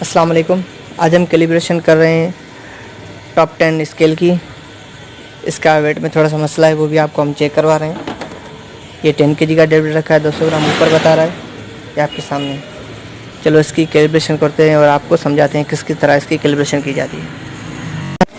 अस्सलाम वालेकुम। आज हम कैलिब्रेशन कर रहे हैं टॉप 10 स्केल की। इसका वेट में थोड़ा सा मसला है, वो भी आपको हम चेक करवा रहे हैं। ये 10 kg का डेड वेट रखा है, 200 ग्राम ऊपर बता रहा है, ये आपके सामने। चलो इसकी कैलिब्रेशन करते हैं और आपको समझाते हैं किस तरह इसकी कैलिब्रेशन की जाती है।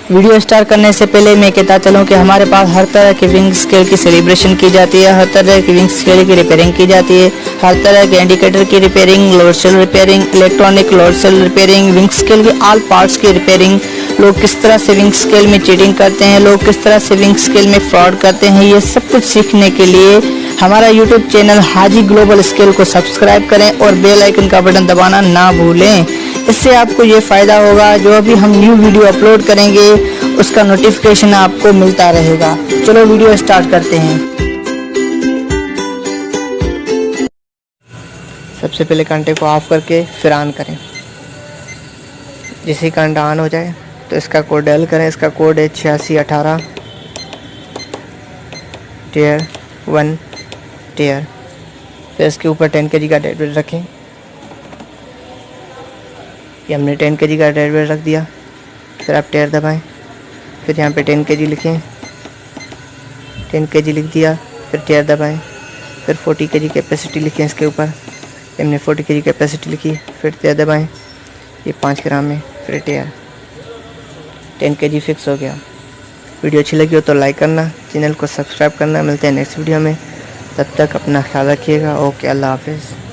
वीडियो स्टार्ट करने से पहले मैं कहता चलूँ कि हमारे पास हर तरह के विंग स्केल की सेलिब्रेशन की जाती है, हर तरह की विंग स्केल की रिपेयरिंग की जाती है, हर तरह के इंडिकेटर की repairing, load cell repairing, electronic load cell repairing, weighing scale के ऑल पार्ट्स की रिपेयरिंग। लोग किस तरह से विंग स्केल में चीटिंग करते हैं, लोग किस तरह से विंग स्केल में फ्रॉड करते हैं, ये सब कुछ सीखने के लिए हमारा यूट्यूब चैनल हाजी ग्लोबल स्केल को सब्सक्राइब करें और बेल आइकन का बटन दबाना ना भूलें। इससे आपको ये फ़ायदा होगा, जो भी हम न्यू वीडियो अपलोड करेंगे उसका नोटिफिकेशन आपको मिलता रहेगा। चलो वीडियो स्टार्ट करते हैं। सबसे पहले कांटे को ऑफ करके फिर ऑन करें। जैसे ही कांटा ऑन हो जाए तो इसका कोड डायल करें। इसका कोड है 8618 टियर 1 टियर। फिर इसके ऊपर 10 kg का डेड वेट रखें। ये हमने 10 kg का डेड वेट रख दिया। फिर आप टियर दबाएं, फिर यहाँ पे 10 kg लिखें, 10 kg लिख दिया, फिर टियर दबाएं, फिर 40 kg कैपेसिटी लिखें इसके ऊपर। हमने 40 kg कैपेसिटी लिखी, फिर टियर दबाएं, ये 5 ग्राम में, फिर टियर। 10 kg फिक्स हो गया। वीडियो अच्छी लगी हो तो लाइक करना, चैनल को सब्सक्राइब करना। मिलते हैं नेक्स्ट वीडियो में, तब तक अपना ख्याल रखिएगा। ओके, अल्लाह हाफिज़।